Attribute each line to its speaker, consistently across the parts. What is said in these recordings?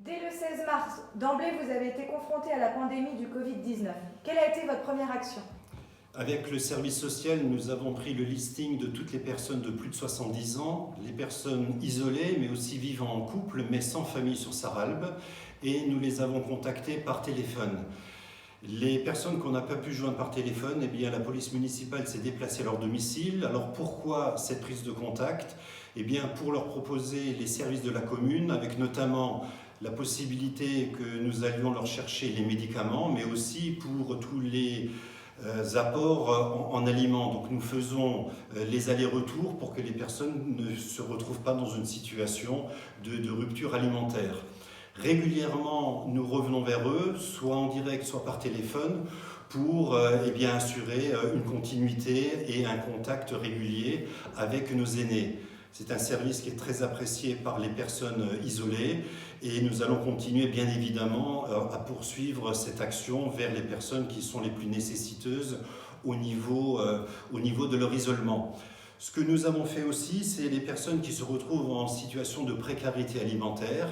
Speaker 1: Dès le 16 mars, d'emblée, vous avez été confronté à la pandémie du Covid-19. Quelle a été votre première action?
Speaker 2: Avec le service social, nous avons pris le listing de toutes les personnes de plus de 70 ans, les personnes isolées, mais aussi vivant en couple, mais sans famille sur Sarralbe, et nous les avons contactées par téléphone. Les personnes qu'on n'a pas pu joindre par téléphone, eh bien, la police municipale s'est déplacée à leur domicile. Alors pourquoi cette prise de contact? Eh bien, pour leur proposer les services de la commune, avec notamment la possibilité que nous allions leur chercher les médicaments, mais aussi pour tous les apports en aliments. Donc nous faisons les allers-retours pour que les personnes ne se retrouvent pas dans une situation de rupture alimentaire. Régulièrement, nous revenons vers eux, soit en direct, soit par téléphone, pour assurer une continuité et un contact régulier avec nos aînés. C'est un service qui est très apprécié par les personnes isolées et nous allons continuer bien évidemment à poursuivre cette action vers les personnes qui sont les plus nécessiteuses au niveau de leur isolement. Ce que nous avons fait aussi, c'est les personnes qui se retrouvent en situation de précarité alimentaire.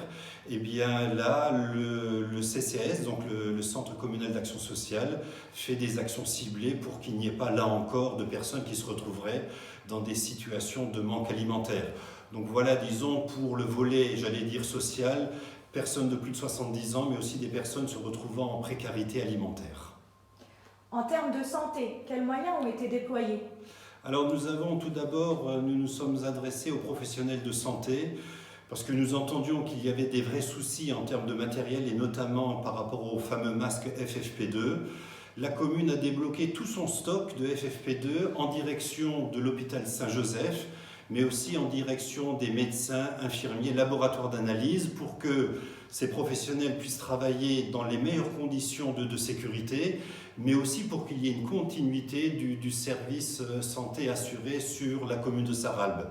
Speaker 2: Eh bien là, le CCAS, donc le Centre communal d'action sociale, fait des actions ciblées pour qu'il n'y ait pas là encore de personnes qui se retrouveraient dans des situations de manque alimentaire. Donc voilà, disons, pour le volet, j'allais dire social, personnes de plus de 70 ans, mais aussi des personnes se retrouvant en précarité alimentaire.
Speaker 1: En termes de santé, quels moyens ont été déployés?
Speaker 2: Alors nous nous sommes adressés aux professionnels de santé parce que nous entendions qu'il y avait des vrais soucis en termes de matériel et notamment par rapport aux fameux masques FFP2. La commune a débloqué tout son stock de FFP2 en direction de l'hôpital Saint-Joseph, mais aussi en direction des médecins, infirmiers, laboratoires d'analyse pour que ces professionnels puissent travailler dans les meilleures conditions de sécurité, mais aussi pour qu'il y ait une continuité du service santé assuré sur la commune de Sarralbe.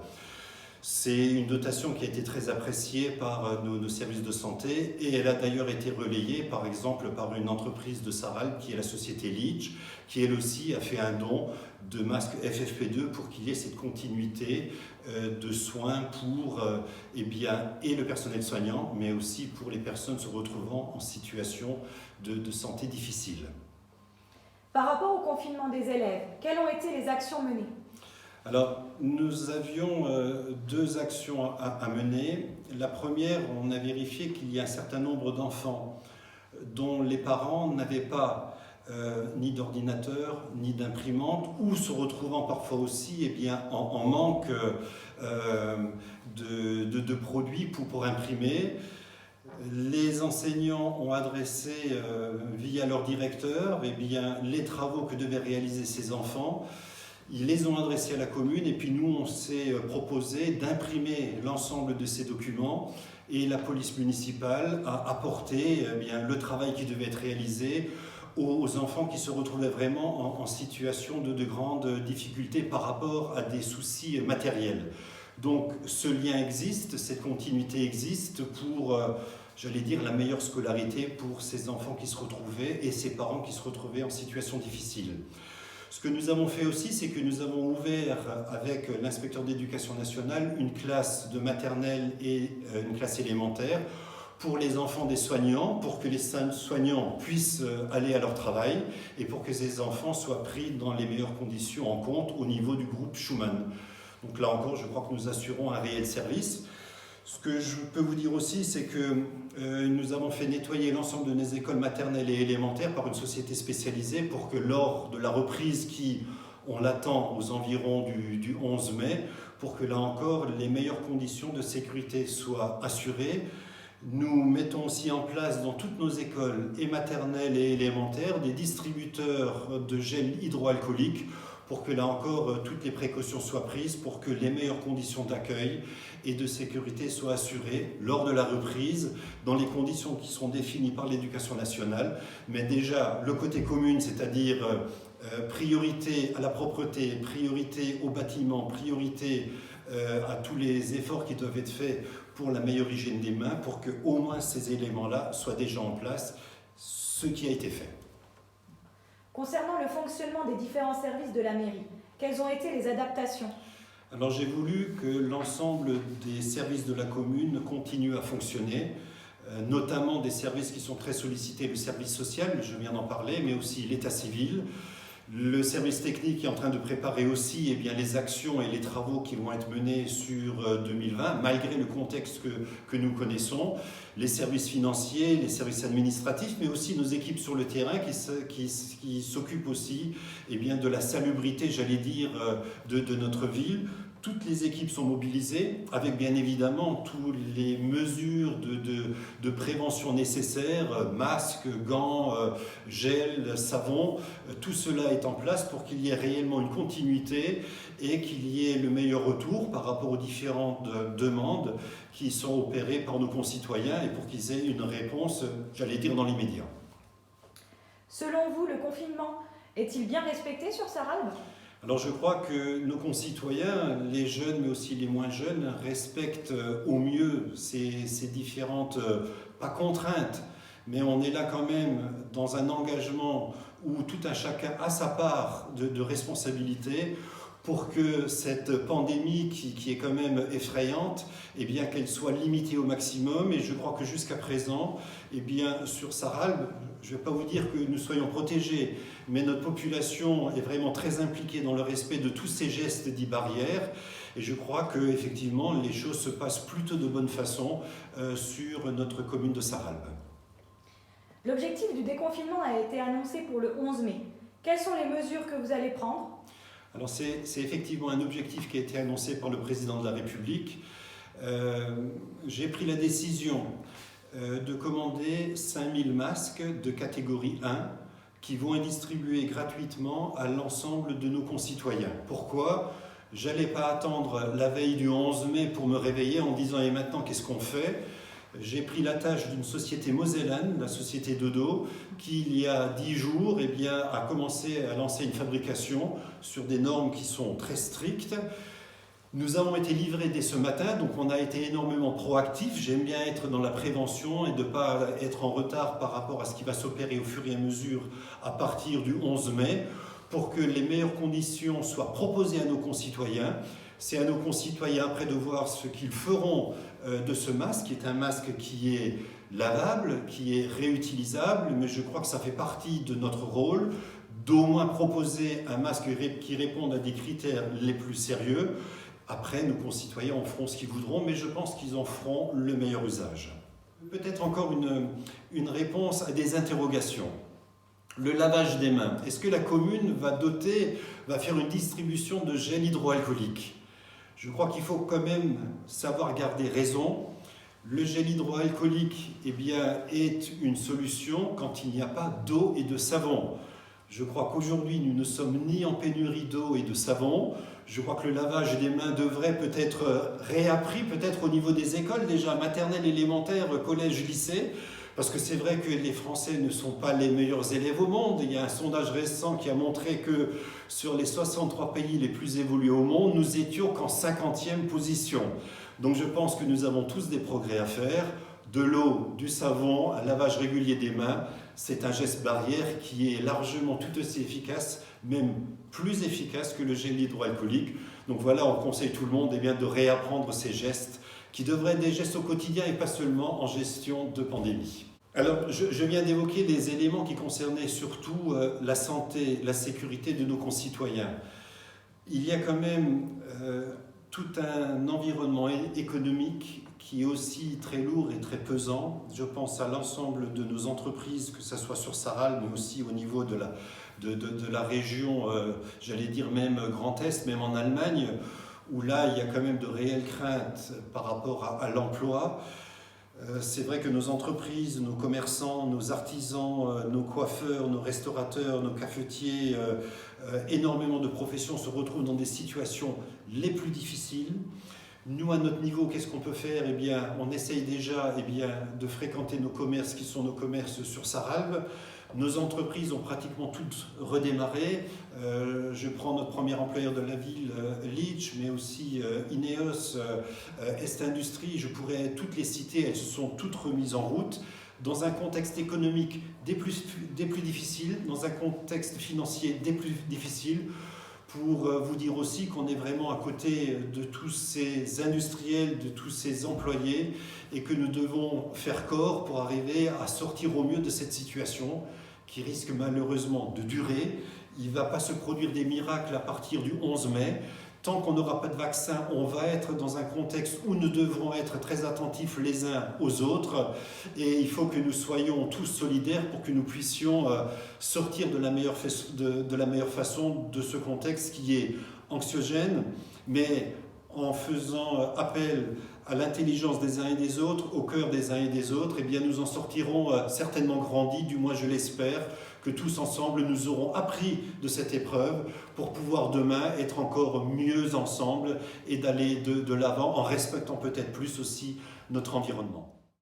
Speaker 2: C'est une dotation qui a été très appréciée par nos services de santé et elle a d'ailleurs été relayée par exemple par une entreprise de Sarralbe qui est la société Leach, qui elle aussi a fait un don de masques FFP2 pour qu'il y ait cette continuité de soins pour et le personnel soignant, mais aussi pour les personnes se retrouvant en situation de santé difficile.
Speaker 1: Par rapport au confinement des élèves, quelles ont été les actions menées?
Speaker 2: Alors, nous avions deux actions à mener. La première, on a vérifié qu'il y a un certain nombre d'enfants dont les parents n'avaient pas ni d'ordinateur, ni d'imprimante, ou se retrouvant parfois aussi en manque de produits pour imprimer. Les enseignants ont adressé via leur directeur les travaux que devaient réaliser ces enfants. Ils les ont adressés à la commune et puis nous on s'est proposé d'imprimer l'ensemble de ces documents et la police municipale a apporté le travail qui devait être réalisé aux enfants qui se retrouvaient vraiment en situation de grande difficulté par rapport à des soucis matériels. Donc ce lien existe, cette continuité existe pour la meilleure scolarité pour ces enfants qui se retrouvaient et ces parents qui se retrouvaient en situation difficile. Ce que nous avons fait aussi, c'est que nous avons ouvert avec l'inspecteur d'éducation nationale une classe de maternelle et une classe élémentaire pour les enfants des soignants, pour que les soignants puissent aller à leur travail et pour que ces enfants soient pris dans les meilleures conditions en compte au niveau du groupe Schumann. Donc là encore, je crois que nous assurons un réel service. Ce que je peux vous dire aussi, c'est que nous avons fait nettoyer l'ensemble de nos écoles maternelles et élémentaires par une société spécialisée pour que lors de la reprise qui, on l'attend aux environs du 11 mai, pour que là encore les meilleures conditions de sécurité soient assurées. Nous mettons aussi en place dans toutes nos écoles, et maternelles et élémentaires, des distributeurs de gel hydroalcoolique pour que là encore toutes les précautions soient prises, pour que les meilleures conditions d'accueil et de sécurité soient assurées lors de la reprise, dans les conditions qui seront définies par l'éducation nationale. Mais déjà, le côté commune, c'est-à-dire priorité à la propreté, priorité au bâtiment, priorité à tous les efforts qui doivent être faits pour la meilleure hygiène des mains, pour que au moins ces éléments-là soient déjà en place, ce qui a été fait.
Speaker 1: Concernant le fonctionnement des différents services de la mairie, quelles ont été les adaptations?
Speaker 2: Alors j'ai voulu que l'ensemble des services de la commune continuent à fonctionner. notamment des services qui sont très sollicités, le service social, je viens d'en parler, mais aussi l'état civil. Le service technique est en train de préparer aussi les actions et les travaux qui vont être menés sur 2020, malgré le contexte que nous connaissons. Les services financiers, les services administratifs, mais aussi nos équipes sur le terrain qui s'occupent aussi de la salubrité, j'allais dire, de notre ville. Toutes les équipes sont mobilisées avec bien évidemment toutes les mesures de prévention nécessaires, masques, gants, gel, savon. Tout cela est en place pour qu'il y ait réellement une continuité et qu'il y ait le meilleur retour par rapport aux différentes demandes qui sont opérées par nos concitoyens et pour qu'ils aient une réponse, j'allais dire, dans l'immédiat.
Speaker 1: Selon vous, le confinement est-il bien respecté sur Sarralbe ?
Speaker 2: Alors je crois que nos concitoyens, les jeunes mais aussi les moins jeunes, respectent au mieux ces différentes, pas contraintes, mais on est là quand même dans un engagement où tout un chacun a sa part de responsabilité pour que cette pandémie qui est quand même effrayante, qu'elle soit limitée au maximum. Et je crois que jusqu'à présent, sur Sarralbe, je ne vais pas vous dire que nous soyons protégés, mais notre population est vraiment très impliquée dans le respect de tous ces gestes dits barrières. Et je crois qu'effectivement, les choses se passent plutôt de bonne façon sur notre commune de Sarralbe.
Speaker 1: L'objectif du déconfinement a été annoncé pour le 11 mai. Quelles sont les mesures que vous allez prendre ?
Speaker 2: Alors c'est effectivement un objectif qui a été annoncé par le président de la République. J'ai pris la décision de commander 5000 masques de catégorie 1 qui vont être distribués gratuitement à l'ensemble de nos concitoyens. Pourquoi ? Je n'allais pas attendre la veille du 11 mai pour me réveiller en disant « et maintenant qu'est-ce qu'on fait ?» J'ai pris la tâche d'une société mosellane, la société Dodo, qui il y a 10 jours a commencé à lancer une fabrication sur des normes qui sont très strictes. Nous avons été livrés dès ce matin, donc on a été énormément proactifs. J'aime bien être dans la prévention et de ne pas être en retard par rapport à ce qui va s'opérer au fur et à mesure à partir du 11 mai, pour que les meilleures conditions soient proposées à nos concitoyens. C'est à nos concitoyens après de voir ce qu'ils feront de ce masque, qui est un masque qui est lavable, qui est réutilisable, mais je crois que ça fait partie de notre rôle d'au moins proposer un masque qui réponde à des critères les plus sérieux. Après, nos concitoyens en feront ce qu'ils voudront, mais je pense qu'ils en feront le meilleur usage. Peut-être encore une réponse à des interrogations. Le lavage des mains. Est-ce que la commune va faire une distribution de gel hydroalcoolique ? Je crois qu'il faut quand même savoir garder raison. Le gel hydroalcoolique est une solution quand il n'y a pas d'eau et de savon. Je crois qu'aujourd'hui, nous ne sommes ni en pénurie d'eau et de savon. Je crois que le lavage des mains devrait peut-être réappris, peut-être au niveau des écoles déjà, maternelle, élémentaire, collège, lycée. Parce que c'est vrai que les Français ne sont pas les meilleurs élèves au monde. Il y a un sondage récent qui a montré que sur les 63 pays les plus évolués au monde, nous étions qu'en 50e position. Donc je pense que nous avons tous des progrès à faire. De l'eau, du savon, un lavage régulier des mains, c'est un geste barrière qui est largement tout aussi efficace, même plus efficace que le gel hydroalcoolique. Donc voilà, on conseille tout le monde de réapprendre ces gestes qui devraient être des gestes au quotidien et pas seulement en gestion de pandémie. Alors, je viens d'évoquer des éléments qui concernaient surtout la santé, la sécurité de nos concitoyens. Il y a quand même tout un environnement économique qui est aussi très lourd et très pesant. Je pense à l'ensemble de nos entreprises, que ce soit sur Sarralbe, mais aussi au niveau de la région, j'allais dire même Grand Est, même en Allemagne, où là, il y a quand même de réelles craintes par rapport à l'emploi. C'est vrai que nos entreprises, nos commerçants, nos artisans, nos coiffeurs, nos restaurateurs, nos cafetiers, énormément de professions se retrouvent dans des situations les plus difficiles. Nous, à notre niveau, qu'est-ce qu'on peut faire ? On essaye déjà de fréquenter nos commerces qui sont nos commerces sur Sarralbe. Nos entreprises ont pratiquement toutes redémarré. Je prends notre premier employeur de la ville, Litch, mais aussi Ineos, Est Industrie. Je pourrais toutes les citer, elles se sont toutes remises en route dans un contexte économique des plus difficiles, dans un contexte financier des plus difficiles. pour vous dire aussi qu'on est vraiment à côté de tous ces industriels, de tous ces employés, et que nous devons faire corps pour arriver à sortir au mieux de cette situation qui risque malheureusement de durer. Il ne va pas se produire des miracles à partir du 11 mai. Tant qu'on n'aura pas de vaccin, on va être dans un contexte où nous devrons être très attentifs les uns aux autres, et il faut que nous soyons tous solidaires pour que nous puissions sortir de la meilleure façon de ce contexte qui est anxiogène, mais en faisant appel à l'intelligence des uns et des autres, au cœur des uns et des autres, eh bien nous en sortirons certainement grandis, du moins je l'espère, que tous ensemble nous aurons appris de cette épreuve pour pouvoir demain être encore mieux ensemble et d'aller de l'avant en respectant peut-être plus aussi notre environnement.